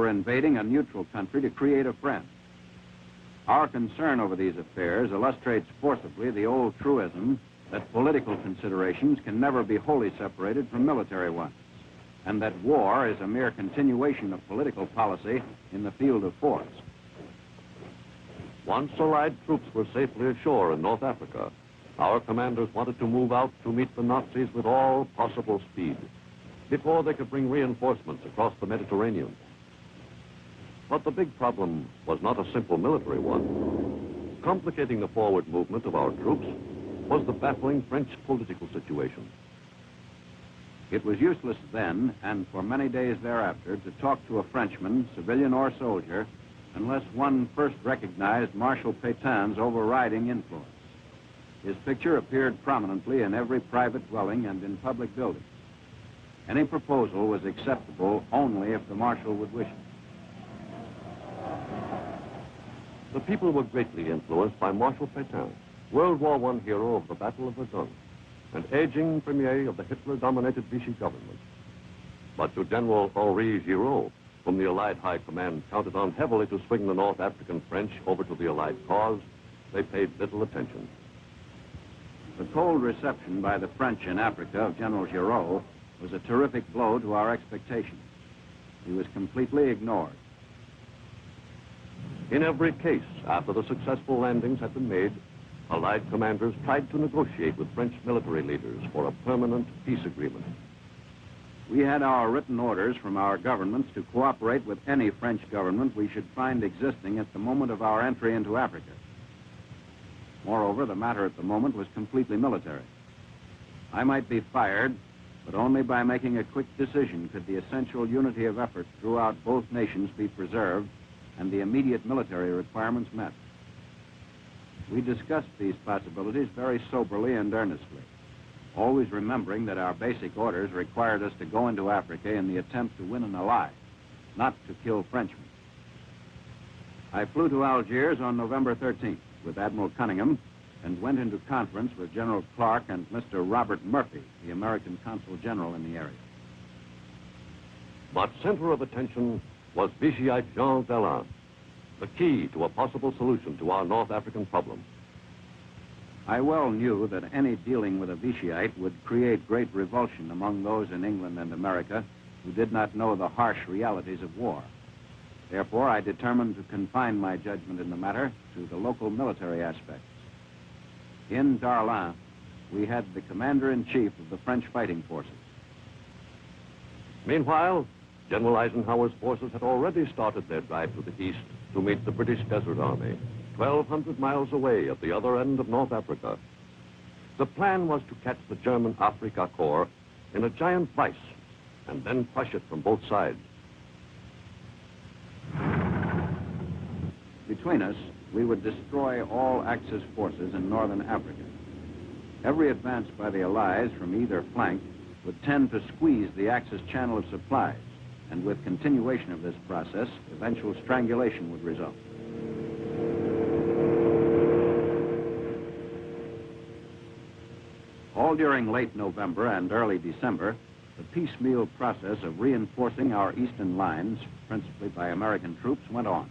were invading a neutral country to create a friend. Our concern over these affairs illustrates forcibly the old truism that political considerations can never be wholly separated from military ones, and that war is a mere continuation of political policy in the field of force. Once Allied troops were safely ashore in North Africa, our commanders wanted to move out to meet the Nazis with all possible speed before they could bring reinforcements across the Mediterranean. But the big problem was not a simple military one. Complicating the forward movement of our troops was the baffling French political situation. It was useless then, and for many days thereafter, to talk to a Frenchman, civilian or soldier, unless one first recognized Marshal Pétain's overriding influence. His picture appeared prominently in every private dwelling and in public buildings. Any proposal was acceptable only if the Marshal would wish it. The people were greatly influenced by Marshal Pétain, World War I hero of the Battle of Verdun, and aging premier of the Hitler-dominated Vichy government. But to General Henri Giraud, whom the Allied High Command counted on heavily to swing the North African French over to the Allied cause, they paid little attention. The cold reception by the French in Africa of General Giraud was a terrific blow to our expectations. He was completely ignored. In every case, after the successful landings had been made, Allied commanders tried to negotiate with French military leaders for a permanent peace agreement. We had our written orders from our governments to cooperate with any French government we should find existing at the moment of our entry into Africa. Moreover, the matter at the moment was completely military. I might be fired, but only by making a quick decision could the essential unity of effort throughout both nations be preserved and the immediate military requirements met. We discussed these possibilities very soberly and earnestly, always remembering that our basic orders required us to go into Africa in the attempt to win an ally, not to kill Frenchmen. I flew to Algiers on November 13th with Admiral Cunningham and went into conference with General Clark and Mr. Robert Murphy, the American Consul General in the area. But center of attention was Vichyite Jean Darlan, the key to a possible solution to our North African problem. I well knew that any dealing with a Vichyite would create great revulsion among those in England and America who did not know the harsh realities of war. Therefore, I determined to confine my judgment in the matter to the local military aspects. In Darlan, we had the commander-in-chief of the French fighting forces. Meanwhile, General Eisenhower's forces had already started their drive to the east to meet the British Desert Army, 1,200 miles away at the other end of North Africa. The plan was to catch the German Afrika Korps in a giant vice and then crush it from both sides. Between us, we would destroy all Axis forces in northern Africa. Every advance by the Allies from either flank would tend to squeeze the Axis channel of supplies, and with continuation of this process, eventual strangulation would result. All during late November and early December, the piecemeal process of reinforcing our eastern lines, principally by American troops, went on.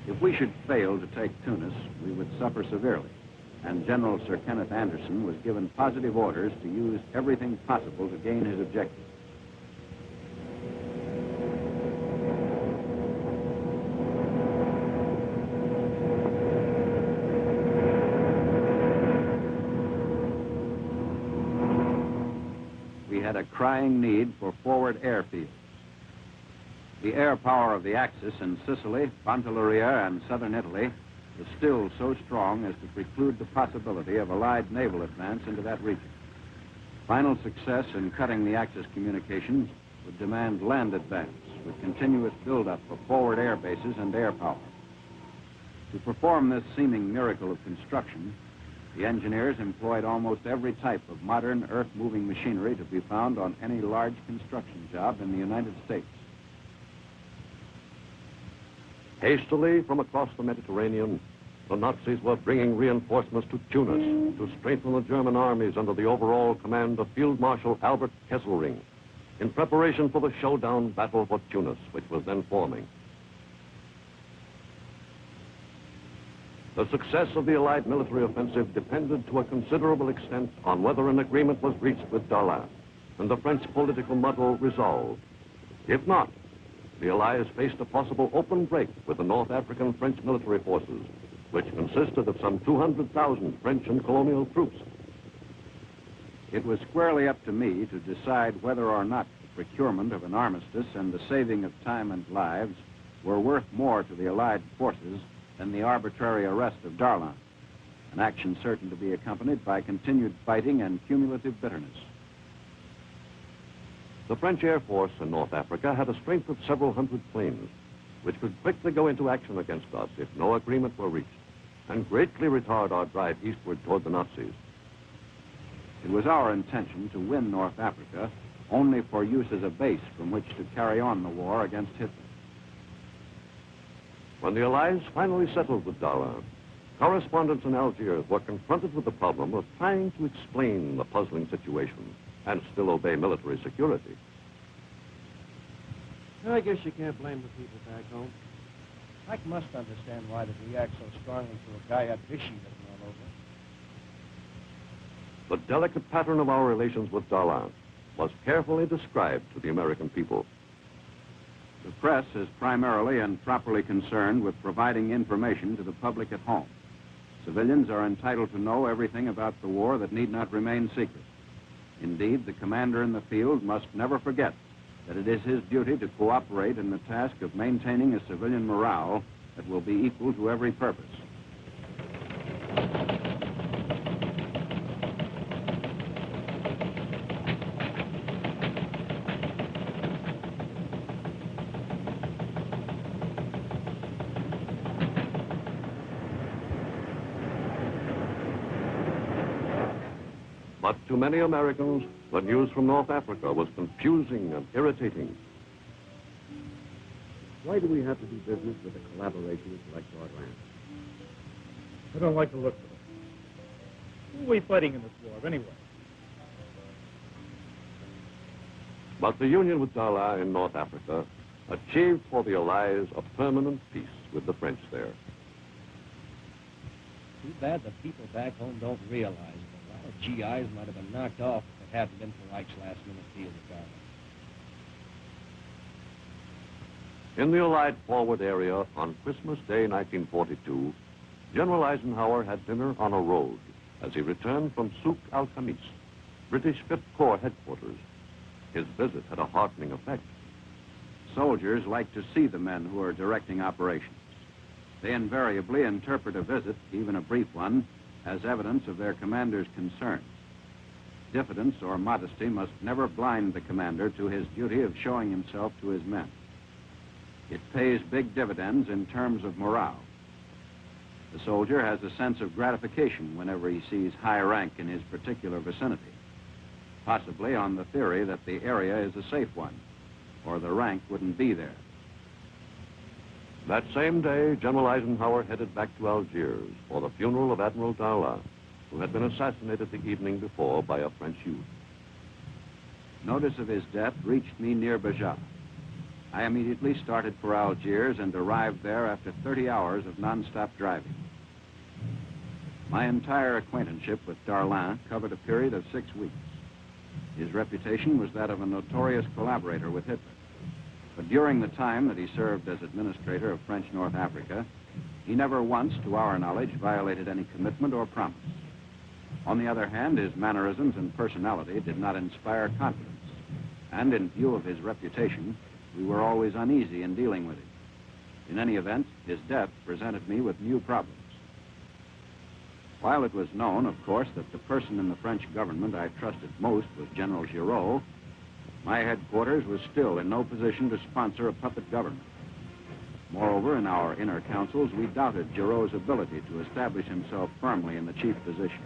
If we should fail to take Tunis, we would suffer severely, and General Sir Kenneth Anderson was given positive orders to use everything possible to gain his objective. We had a crying need for forward airfields. The air power of the Axis in Sicily, Pantelleria, and southern Italy was still so strong as to preclude the possibility of Allied naval advance into that region. Final success in cutting the Axis communications would demand land advance with continuous buildup of forward air bases and air power. To perform this seeming miracle of construction, the engineers employed almost every type of modern earth-moving machinery to be found on any large construction job in the United States. Hastily from across the Mediterranean, the Nazis were bringing reinforcements to Tunis to strengthen the German armies under the overall command of Field Marshal Albert Kesselring. in preparation for the showdown battle for Tunis, which was then forming. The success of the Allied military offensive depended to a considerable extent on whether an agreement was reached with Darlan and the French political muddle resolved. If not, the Allies faced a possible open break with the North African French military forces, which consisted of some 200,000 French and colonial troops. It was squarely up to me to decide whether or not the procurement of an armistice and the saving of time and lives were worth more to the Allied forces than the arbitrary arrest of Darlan, an action certain to be accompanied by continued fighting and cumulative bitterness. The French Air Force in North Africa had a strength of several hundred planes, which could quickly go into action against us if no agreement were reached, and greatly retard our drive eastward toward the Nazis. It was our intention to win North Africa only for use as a base from which to carry on the war against Hitler. When the Allies finally settled with Darlan, correspondents in Algiers were confronted with the problem of trying to explain the puzzling situation and still obey military security. I guess you can't blame the people back home. Mike must understand why they react so strongly to a guy at Vichy looking all over. The delicate pattern of our relations with Darlan was carefully described to the American people. The press is primarily and properly concerned with providing information to the public at home. Civilians are entitled to know everything about the war that need not remain secret. Indeed, the commander in the field must never forget that it is his duty to cooperate in the task of maintaining a civilian morale that will be equal to every purpose. But to many Americans, the news from North Africa was confusing and irritating. Why do we have to do business with a collaborationist like Darlan? I don't like the look of it. Who are we fighting in this war, anyway? But the union with Darlan in North Africa achieved for the Allies a permanent peace with the French there. Too bad the people back home don't realize that a lot of GIs might have been knocked off if it hadn't been for Reich's last-minute deal with Darlan. In the Allied forward area on Christmas Day 1942, General Eisenhower had dinner on a road as he returned from Souk al-Khamis, British 5th Corps headquarters. His visit had a heartening effect. Soldiers like to see the men who are directing operations. They invariably interpret a visit, even a brief one, as evidence of their commander's concern. Diffidence or modesty must never blind the commander to his duty of showing himself to his men. It pays big dividends in terms of morale. The soldier has a sense of gratification whenever he sees high rank in his particular vicinity, possibly on the theory that the area is a safe one, or the rank wouldn't be there. That same day, General Eisenhower headed back to Algiers for the funeral of Admiral Darlan, who had been assassinated the evening before by a French youth. Notice of his death reached me near Bajat. I immediately started for Algiers and arrived there after 30 hours of non-stop driving. My entire acquaintanceship with Darlan covered a period of 6 weeks. His reputation was that of a notorious collaborator with Hitler. But during the time that he served as administrator of French North Africa, he never once, to our knowledge, violated any commitment or promise. On the other hand, his mannerisms and personality did not inspire confidence. And in view of his reputation, we were always uneasy in dealing with him. In any event, his death presented me with new problems. While it was known, of course, that the person in the French government I trusted most was General Giraud, my headquarters was still in no position to sponsor a puppet government. Moreover, in our inner councils, we doubted Giraud's ability to establish himself firmly in the chief position.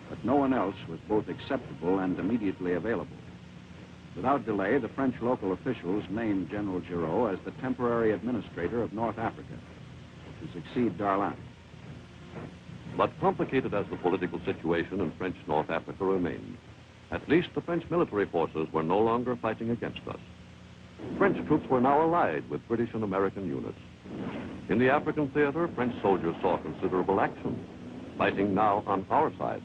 But no one else was both acceptable and immediately available. Without delay, the French local officials named General Giraud as the temporary administrator of North Africa to succeed Darlan. But complicated as the political situation in French North Africa remained, At least the French military forces were no longer fighting against us. French troops were now allied with British and American units. In the African theater, French soldiers saw considerable action, fighting now on our side.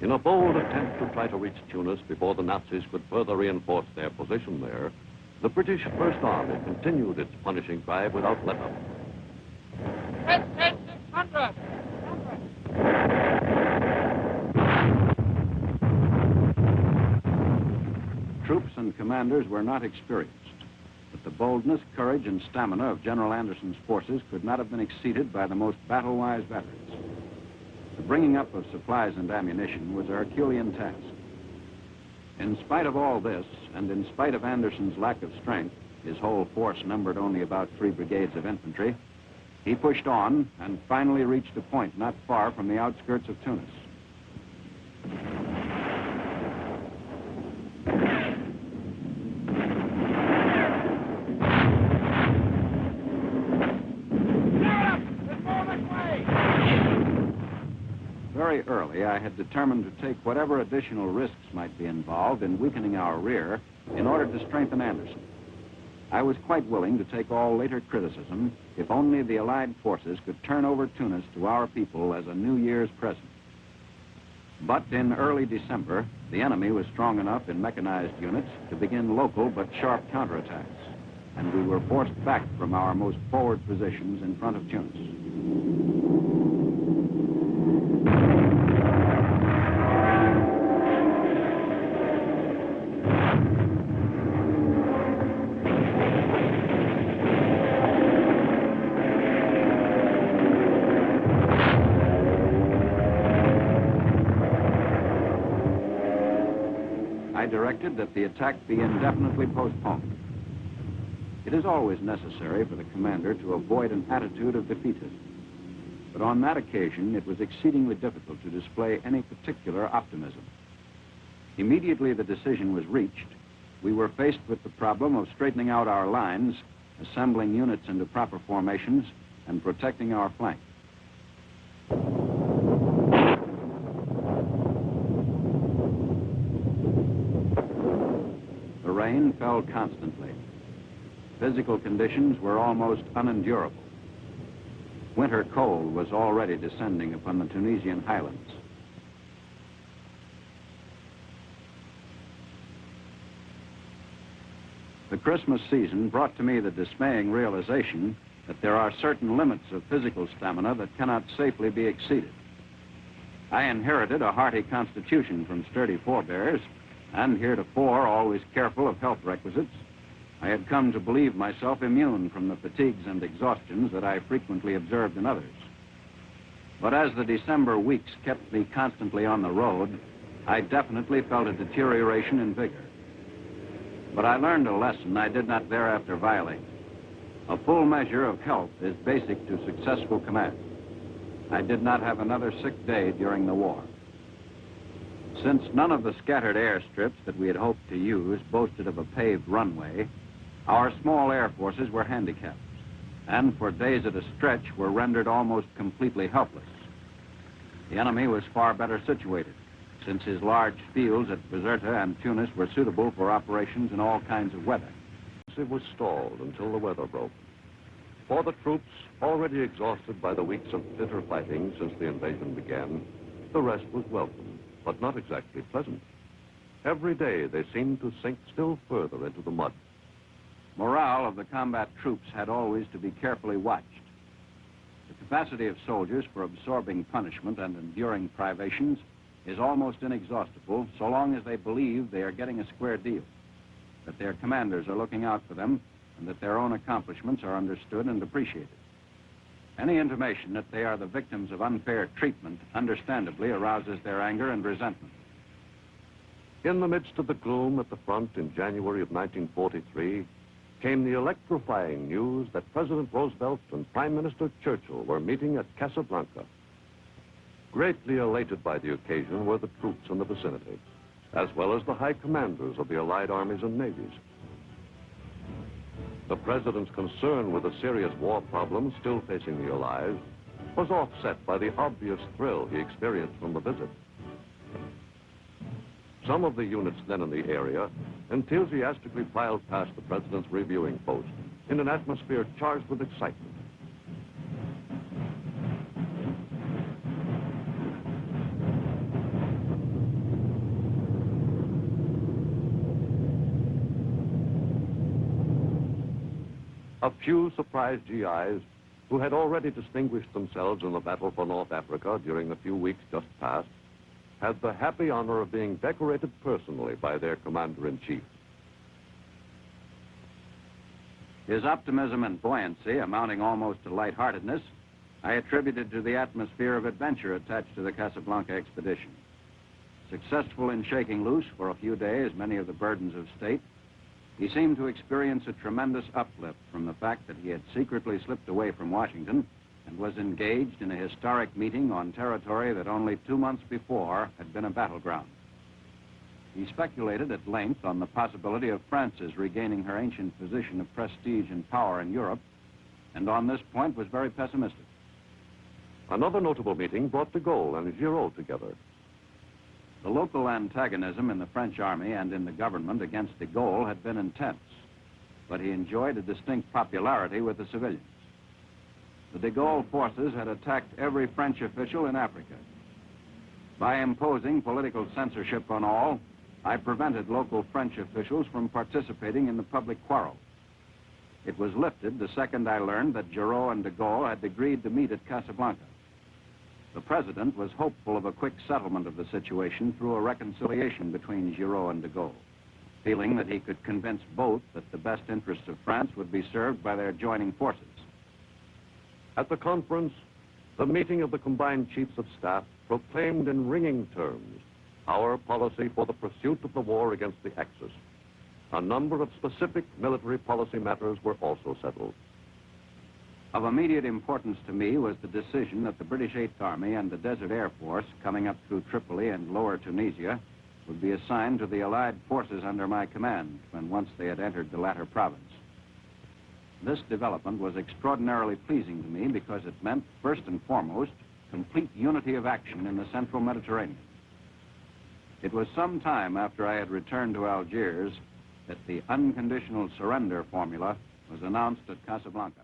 In a bold attempt to try to reach Tunis before the Nazis could further reinforce their position there, the British First Army continued its punishing drive without let-up. 600! Troops and commanders were not experienced, but the boldness, courage, and stamina of General Anderson's forces could not have been exceeded by the most battle-wise veterans. The bringing up of supplies and ammunition was a Herculean task. In spite of all this, and in spite of Anderson's lack of strength, his whole force numbered only about 3 brigades of infantry, he pushed on and finally reached a point not far from the outskirts of Tunis. Very early, I had determined to take whatever additional risks might be involved in weakening our rear in order to strengthen Anderson. I was quite willing to take all later criticism if only the Allied forces could turn over Tunis to our people as a New Year's present. But in early December, the enemy was strong enough in mechanized units to begin local but sharp counterattacks, and we were forced back from our most forward positions in front of Tunis. Directed that the attack be indefinitely postponed. It is always necessary for the commander to avoid an attitude of defeatism. But on that occasion, it was exceedingly difficult to display any particular optimism. Immediately the decision was reached, we were faced with the problem of straightening out our lines, assembling units into proper formations, and protecting our flank. The rain fell constantly. Physical conditions were almost unendurable. Winter cold was already descending upon the Tunisian highlands. The Christmas season brought to me the dismaying realization that there are certain limits of physical stamina that cannot safely be exceeded. I inherited a hearty constitution from sturdy forebears, and heretofore always careful of health requisites, I had come to believe myself immune from the fatigues and exhaustions that I frequently observed in others. But as the December weeks kept me constantly on the road, I definitely felt a deterioration in vigor. But I learned a lesson I did not thereafter violate. A full measure of health is basic to successful command. I did not have another sick day during the war. Since none of the scattered airstrips that we had hoped to use boasted of a paved runway, our small air forces were handicapped, and for days at a stretch were rendered almost completely helpless. The enemy was far better situated, since his large fields at Bizerta and Tunis were suitable for operations in all kinds of weather. It was stalled until the weather broke. For the troops, already exhausted by the weeks of bitter fighting since the invasion began, the rest was welcome, but not exactly pleasant. Every day they seemed to sink still further into the mud. Morale of the combat troops had always to be carefully watched. The capacity of soldiers for absorbing punishment and enduring privations is almost inexhaustible so long as they believe they are getting a square deal, that their commanders are looking out for them, and that their own accomplishments are understood and appreciated. Any intimation that they are the victims of unfair treatment understandably arouses their anger and resentment. In the midst of the gloom at the front in January of 1943 came the electrifying news that President Roosevelt and Prime Minister Churchill were meeting at Casablanca. Greatly elated by the occasion were the troops in the vicinity, as well as the high commanders of the Allied armies and navies. The president's concern with the serious war problems still facing the Allies was offset by the obvious thrill he experienced from the visit. Some of the units then in the area enthusiastically filed past the president's reviewing post in an atmosphere charged with excitement. A few surprised GIs who had already distinguished themselves in the battle for North Africa during the few weeks just past had the happy honor of being decorated personally by their commander-in-chief. His optimism and buoyancy, amounting almost to lightheartedness, I attributed to the atmosphere of adventure attached to the Casablanca expedition. Successful in shaking loose for a few days many of the burdens of state, he seemed to experience a tremendous uplift from the fact that he had secretly slipped away from Washington and was engaged in a historic meeting on territory that only 2 months before had been a battleground. He speculated at length on the possibility of France's regaining her ancient position of prestige and power in Europe, and on this point was very pessimistic. Another notable meeting brought de Gaulle and Giraud together. The local antagonism in the French army and in the government against de Gaulle had been intense, but he enjoyed a distinct popularity with the civilians. The de Gaulle forces had attacked every French official in Africa. By imposing political censorship on all, I prevented local French officials from participating in the public quarrel. It was lifted the second I learned that Giraud and de Gaulle had agreed to meet at Casablanca. The president was hopeful of a quick settlement of the situation through a reconciliation between Giraud and de Gaulle, feeling that he could convince both that the best interests of France would be served by their joining forces. At the conference, the meeting of the combined chiefs of staff proclaimed in ringing terms our policy for the pursuit of the war against the Axis. A number of specific military policy matters were also settled. Of immediate importance to me was the decision that the British Eighth Army and the Desert Air Force coming up through Tripoli and Lower Tunisia would be assigned to the Allied forces under my command when once they had entered the latter province. This development was extraordinarily pleasing to me because it meant, first and foremost, complete unity of action in the central Mediterranean. It was some time after I had returned to Algiers that the unconditional surrender formula was announced at Casablanca.